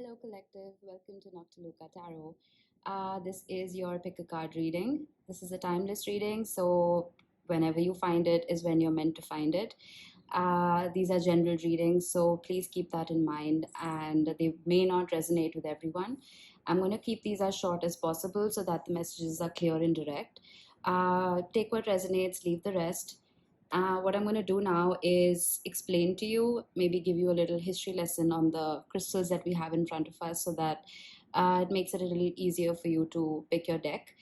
Hello, collective. Welcome to Noctiluca Tarot. This is your pick a card reading. This is a timeless reading, so whenever you find it is when you're meant to find it. These are general readings, so please keep that in mind, and they may not resonate with everyone. I'm going to keep these as short as possible so that the messages are clear and direct. Take what resonates, leave the rest. What I'm going to do now is explain to you, maybe give you a little history lesson on the crystals that we have in front of us so that it makes it a little easier for you to pick your deck.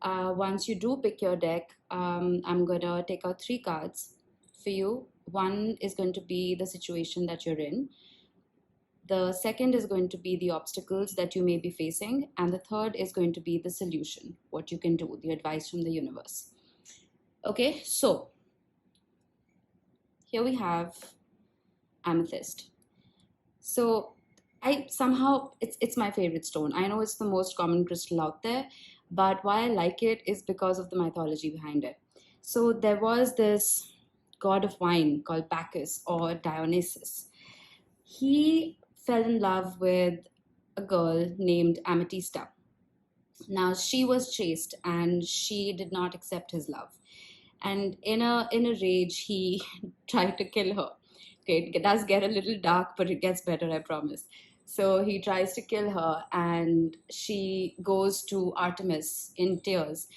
Once you do pick your deck, I'm going to take out 3 cards for you. One is going to be the situation that you're in. The second is going to be the obstacles that you may be facing. And the third is going to be the solution, what you can do, the advice from the universe. Okay, so here we have amethyst. So I somehow it's my favorite stone. I know it's the most common crystal out there, but why I like it is because of the mythology behind it. So there was this god of wine called Bacchus or Dionysus. He fell in love with a girl named Amethysta. Now she was chaste and she did not accept his love. And in a rage, he tried to kill her. Okay, it does get a little dark, but it gets better, I promise. So he tries to kill her, and she goes to Artemis in tears.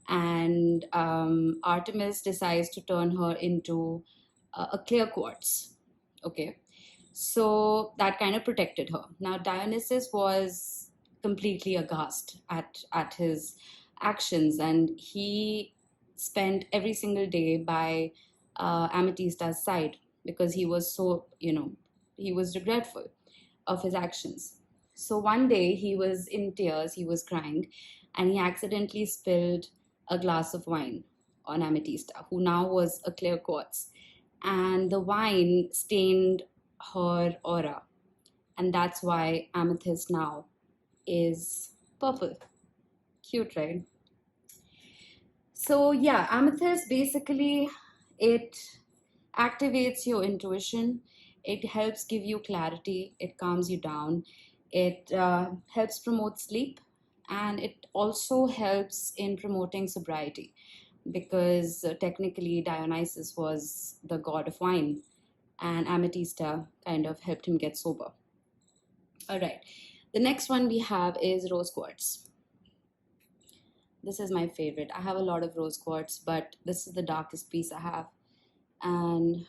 And Artemis decides to turn her into a clear quartz. Okay, so that kind of protected her. Now Dionysus was completely aghast at his actions, and he spent every single day by Amethysta's side because he was so, he was regretful of his actions. So one day he was in tears, he was crying, and he accidentally spilled a glass of wine on Amethysta, who now was a clear quartz. And the wine stained her aura. And that's why Amethyst now is purple. Cute, right? So yeah, amethyst basically, it activates your intuition. It helps give you clarity. It calms you down. It helps promote sleep, and it also helps in promoting sobriety because technically Dionysus was the god of wine, and Amethysta kind of helped him get sober. All right, the next one we have is rose quartz. This is my favorite. I have a lot of rose quartz, but this is the darkest piece I have. And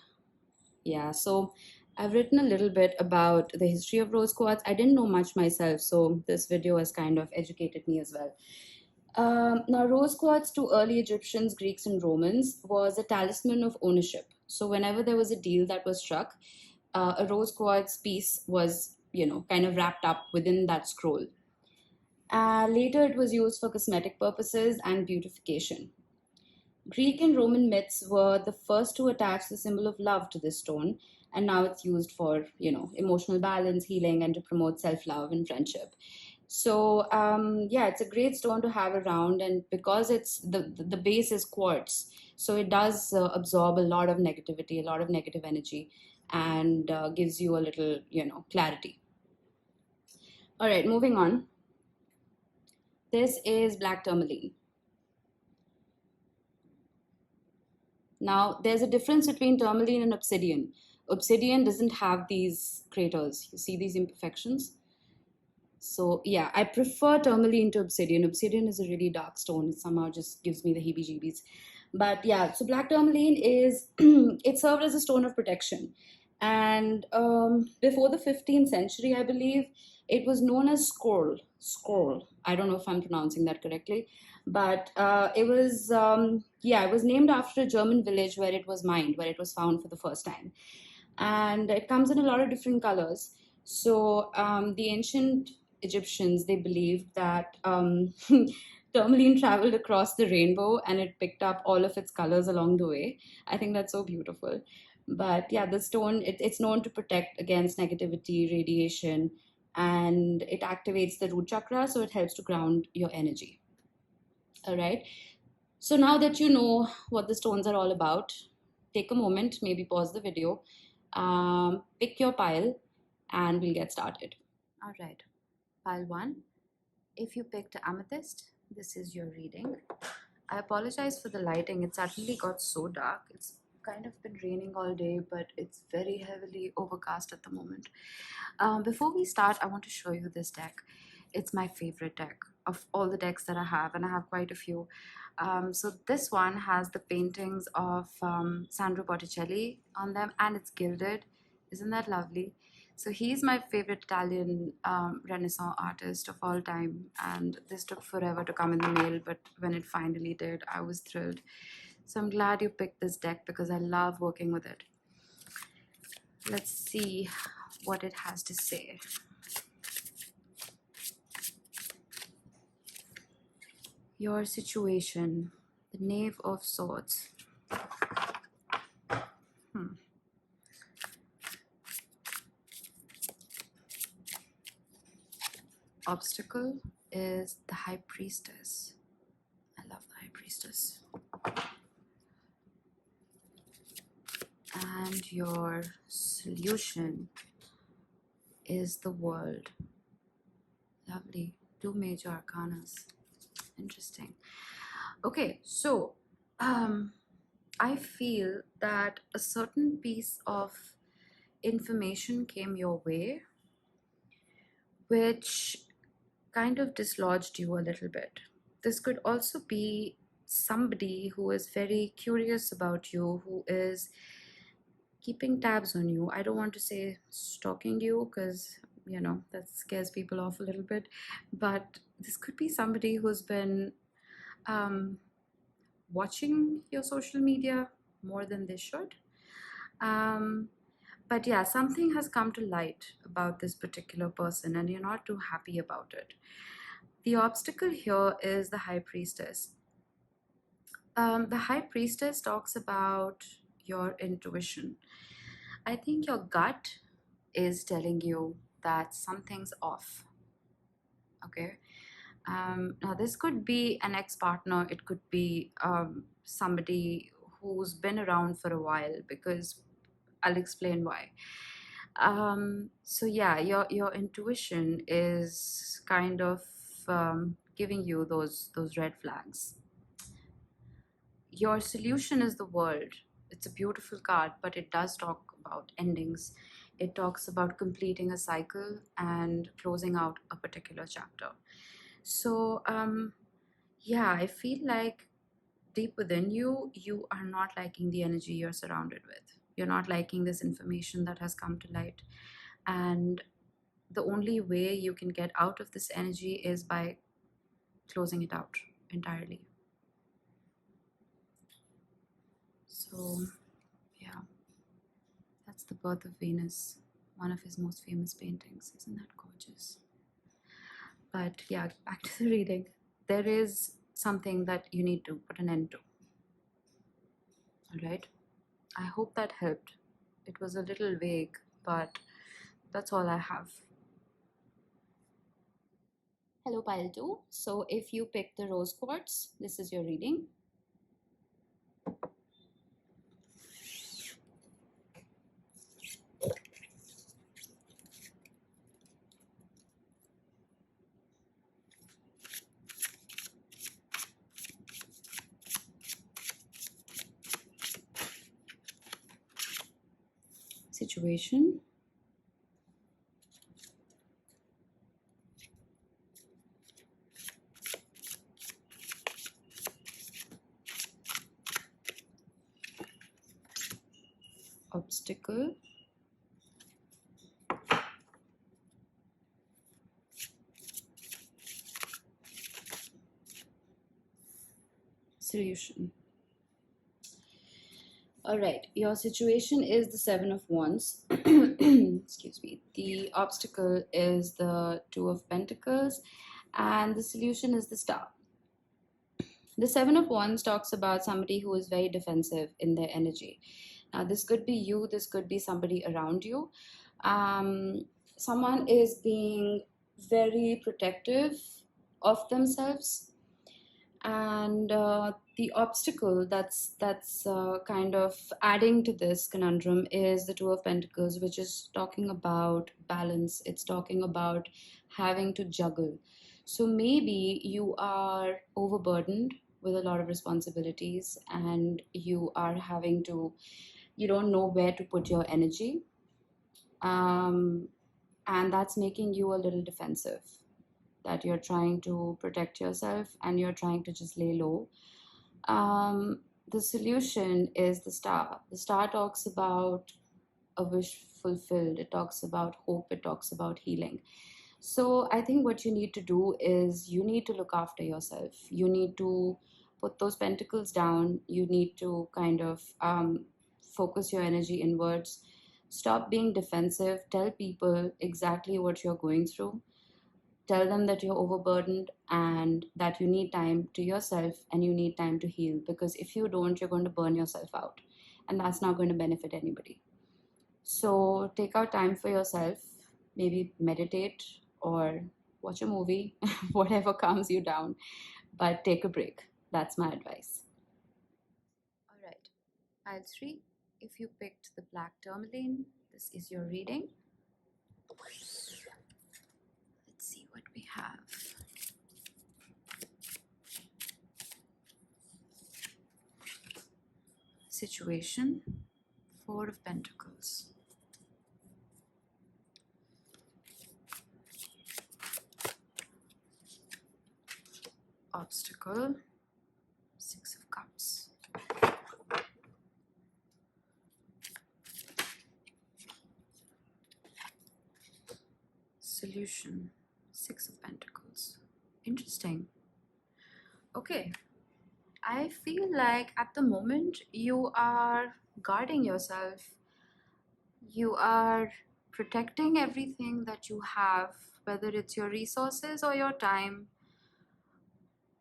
yeah, so I've written a little bit about the history of rose quartz. I didn't know much myself, so this video has kind of educated me as well. Now, rose quartz to early Egyptians, Greeks, and Romans was a talisman of ownership. So whenever there was a deal that was struck, a rose quartz piece was, kind of wrapped up within that scroll. Later, it was used for cosmetic purposes and beautification. Greek and Roman myths were the first to attach the symbol of love to this stone, and now it's used for, emotional balance, healing, and to promote self-love and friendship. So, yeah, it's a great stone to have around, and because it's the base is quartz, so it does absorb a lot of negativity, a lot of negative energy, and gives you a little, clarity. All right, moving on. This is black tourmaline. Now, there's a difference between tourmaline and obsidian. Obsidian doesn't have these craters. You see these imperfections? So yeah, I prefer tourmaline to obsidian. Obsidian is a really dark stone. It somehow just gives me the heebie-jeebies. But yeah, so black tourmaline is, it served as a stone of protection. And before the 15th century, I believe, it was known as scroll. Scroll. I don't know if I'm pronouncing that correctly, but it was, it was named after a German village where it was mined, where it was found for the first time. And it comes in a lot of different colors. So the ancient Egyptians, they believed that tourmaline traveled across the rainbow and it picked up all of its colors along the way. I think that's so beautiful. But yeah, the stone, it's known to protect against negativity, radiation, and it activates the root chakra, so it helps to ground your energy. All right. So now that you know what the stones are all about, take a moment, maybe pause the video, pick your pile, and we'll get started. All right, pile 1. If you picked amethyst, this is your reading. I apologize for the lighting. It suddenly got so dark. It's kind of been raining all day, but it's very heavily overcast at the moment. Before we start, I want to show you this deck. It's my favorite deck of all the decks that I have, and I have quite a few. So this one has the paintings of Sandro Botticelli on them, and it's gilded. Isn't that lovely? So he's my favorite Italian Renaissance artist of all time, and this took forever to come in the mail, but when it finally did, I was thrilled. So I'm glad you picked this deck because I love working with it. Let's see what it has to say. Your situation, the Knave of Swords. Obstacle is the High Priestess. I love the High Priestess. And your solution is the World. Lovely. 2 major arcanas. Interesting. Okay, so I feel that a certain piece of information came your way which kind of dislodged you a little bit. This could also be somebody who is very curious about you, who is keeping tabs on you. I don't want to say stalking you because, you know, that scares people off a little bit. But this could be somebody who's been watching your social media more than they should. But yeah, something has come to light about this particular person and you're not too happy about it. The obstacle here is the High Priestess. The High Priestess talks about your intuition. I think your gut is telling you that something's off. Okay. Now, this could be an ex-partner. It could be somebody who's been around for a while, because I'll explain why. So yeah, your intuition is kind of giving you those red flags. Your solution is the World. It's a beautiful card, but it does talk about endings. It talks about completing a cycle and closing out a particular chapter. So yeah, I feel like deep within you, you are not liking the energy you're surrounded with. You're not liking this information that has come to light. And the only way you can get out of this energy is by closing it out entirely. So, yeah, that's The Birth of Venus, one of his most famous paintings. Isn't that gorgeous? But yeah, back to the reading. There is something that you need to put an end to. All right. I hope that helped. It was a little vague, but that's all I have. Hello, pile 2. So if you pick the rose quartz, this is your reading. Situation. Obstacle. Solution. All right, your situation is the Seven of Wands. Excuse me. The obstacle is the Two of Pentacles, and the solution is the Star. The Seven of Wands talks about somebody who is very defensive in their energy. Now, this could be you, this could be somebody around you. Someone is being very protective of themselves, and the obstacle that's kind of adding to this conundrum is the Two of Pentacles, which is talking about balance. It's talking about having to juggle. So maybe you are overburdened with a lot of responsibilities, and you don't know where to put your energy, um, and that's making you a little defensive, that you're trying to protect yourself and you're trying to just lay low. The solution is the star. The star talks about a wish fulfilled, it talks about hope, it talks about healing. So I think what you need to do is you need to look after yourself. You need to put those pentacles down. You need to kind of focus your energy inwards. Stop being defensive. Tell people exactly what you're going through. Tell them that you're overburdened and that you need time to yourself and you need time to heal, because if you don't, you're going to burn yourself out, and that's not going to benefit anybody. So take out time for yourself, maybe meditate or watch a movie, whatever calms you down, but take a break. That's my advice. All right, pile 3. If you picked the black tourmaline, this is your reading. Let's see what we have. Situation, Four of Pentacles. Obstacle, Six of Cups. Solution, Six of Pentacles. Interesting. Okay, I feel like at the moment you are guarding yourself. You are protecting everything that you have, whether it's your resources or your time.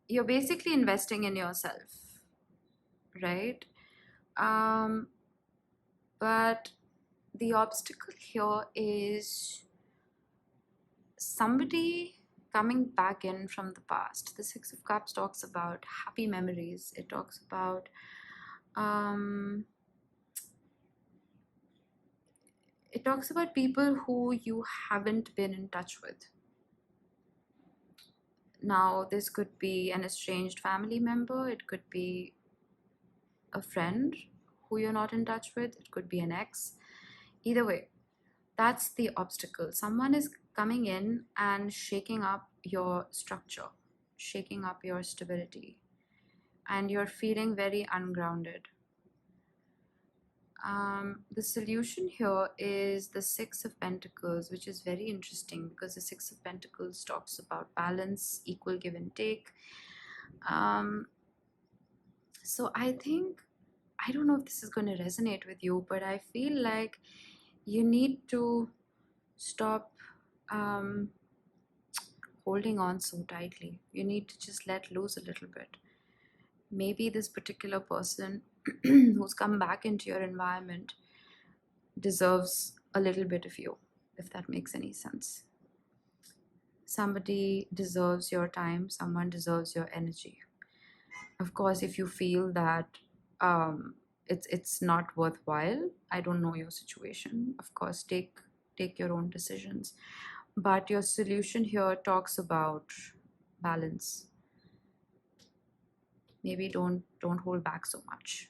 You're basically investing in yourself, right? Um, but the obstacle here is somebody coming back in from the past. The Six of Cups talks about happy memories. It talks about people who you haven't been in touch with. Now, this could be an estranged family member, it could be a friend who you're not in touch with, it could be an ex. Either way, that's the obstacle. Someone is coming in and shaking up your structure, shaking up your stability, and you're feeling very ungrounded. The solution here is the Six of Pentacles, which is very interesting because the Six of Pentacles talks about balance, equal give and take. So I think, I don't know if this is going to resonate with you, but I feel like you need to stop holding on so tightly. You need to just let loose a little bit. Maybe this particular person who's come back into your environment deserves a little bit of you, if that makes any sense. Somebody deserves your time, someone deserves your energy. Of course, if you feel that it's not worthwhile, I don't know your situation, of course take your own decisions, but your solution here talks about balance. Maybe don't hold back so much,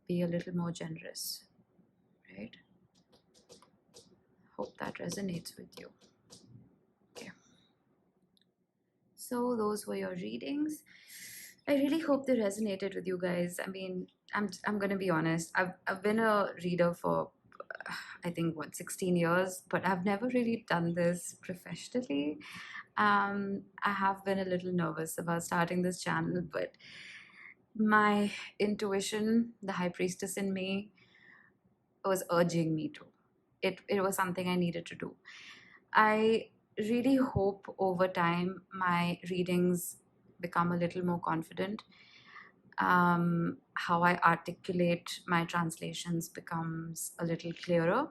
be a little more generous, right? Hope that resonates with you. Okay, so those were your readings. I really hope they resonated with you guys. I mean, I'm gonna be honest, I've been a reader for I think 16 years, but I've never really done this professionally. I have been a little nervous about starting this channel, but my intuition, the high priestess in me, was urging me to. It was something I needed to do. I really hope over time my readings become a little more confident. How I articulate my translations becomes a little clearer.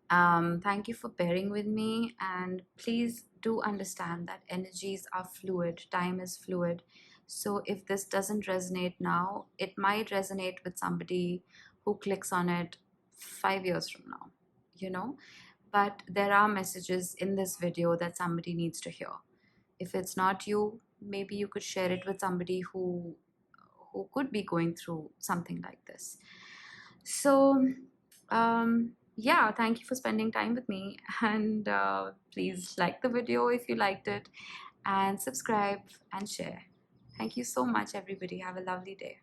Thank you for bearing with me, and please do understand that energies are fluid, time is fluid. So if this doesn't resonate now, it might resonate with somebody who clicks on it 5 years from now, you know. But there are messages in this video that somebody needs to hear. If it's not you, maybe you could share it with somebody who could be going through something like this. So yeah, thank you for spending time with me, and please like the video if you liked it, and subscribe and share. Thank you so much, everybody. Have a lovely day.